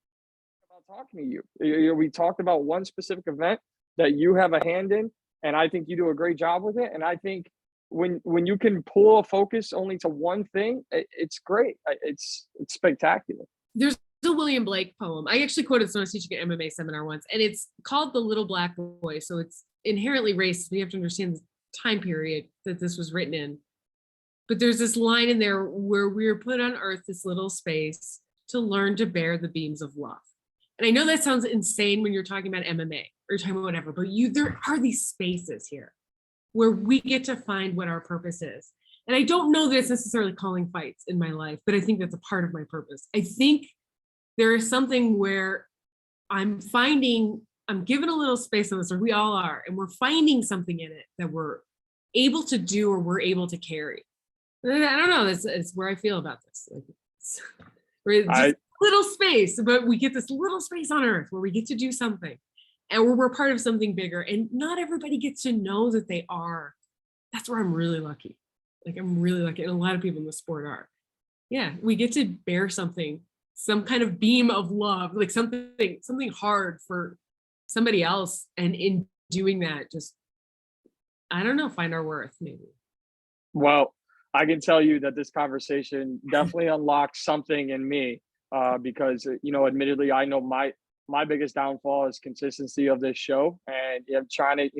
about talking to you. We talked about one specific event that you have a hand in, and I think you do a great job with it. And I think when you can pull a focus only to one thing, it's great. It's spectacular. There's a William Blake poem. I actually quoted someone teaching an MMA seminar once, and it's called The Little Black Boy. So it's inherently racist. You have to understand the time period that this was written in. But there's this line in there where we are put on earth, this little space, to learn to bear the beams of love. And I know that sounds insane when you're talking about MMA or talking about whatever, but there are these spaces here where we get to find what our purpose is. And I don't know that it's necessarily calling fights in my life, but I think that's a part of my purpose. I think there is something where I'm given a little space on this, or we all are, and we're finding something in it that we're able to do or we're able to carry. And I don't know, it's where I feel about this. Like it's just little space, but we get this little space on earth where we get to do something and we're part of something bigger, and not everybody gets to know that they are. That's where I'm really lucky. Like I'm really lucky, and a lot of people in the sport are. Yeah, we get to bear something, some kind of beam of love, like something hard for somebody else, and in doing that, just, I don't know, find our worth maybe. Well, I can tell you that this conversation definitely unlocked something in me, because admittedly, I know my biggest downfall is consistency of this show, and I'm trying to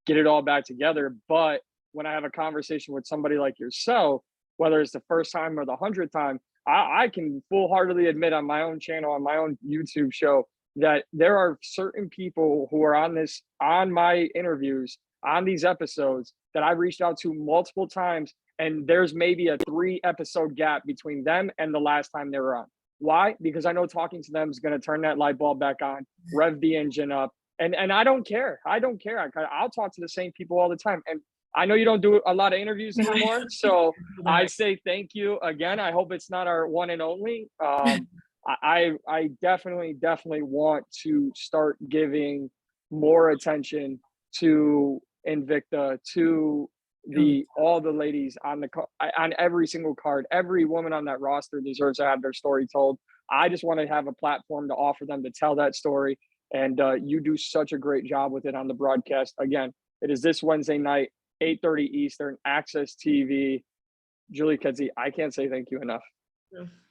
get it all back together. But when I have a conversation with somebody like yourself, whether it's the first time or the 100th time, I can full-heartedly admit on my own channel, on my own YouTube show, that there are certain people who are on my interviews, on these episodes, that I've reached out to multiple times, and there's maybe a 3-episode gap between them and the last time they were on. Why? Because I know talking to them is going to turn that light bulb back on, rev the engine up, and I don't care. I'll talk to the same people all the time. And I know you don't do a lot of interviews anymore, so I say thank you again. I hope it's not our one and only. I definitely on to start giving more attention to Invicta, to all the ladies on every single card. Every woman on that roster deserves to have their story told. I just want to have a platform to offer them to tell that story, and you do such a great job with it on the broadcast. Again, it is this Wednesday night, 8:30 Eastern, Access TV. Julie Kedzie, I can't say thank you enough.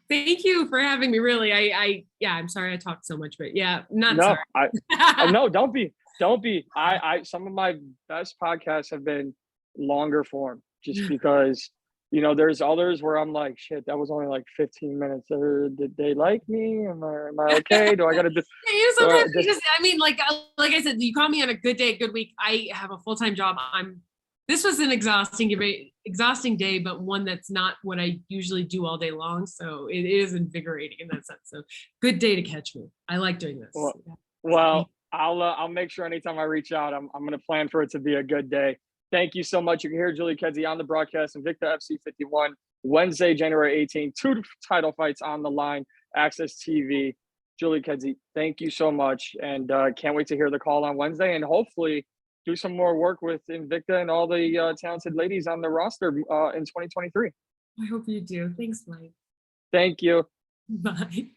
Thank you for having me. Really, I'm sorry I talked so much, but yeah, sorry. No, don't be. Some of my best podcasts have been longer form, just because there's others where I'm like, shit, that was only like 15 minutes. Did they like me? Am I okay? Do I gotta do? Sometimes I mean, like I said, you call me on a good day, good week. I have a full-time job. This was an exhausting day, but one that's not what I usually do all day long. So it is invigorating in that sense. So good day to catch me. I like doing this. Well, I'll make sure anytime I reach out, I'm going to plan for it to be a good day. Thank you so much. You can hear Julie Kedzie on the broadcast, Invicta FC 51, Wednesday, January 18th. 2 title fights on the line, Access TV. Julie Kedzie, thank you so much. And can't wait to hear the call on Wednesday, and hopefully do some more work with Invicta and all the talented ladies on the roster in 2023. I hope you do. Thanks, Mike. Thank you. Bye.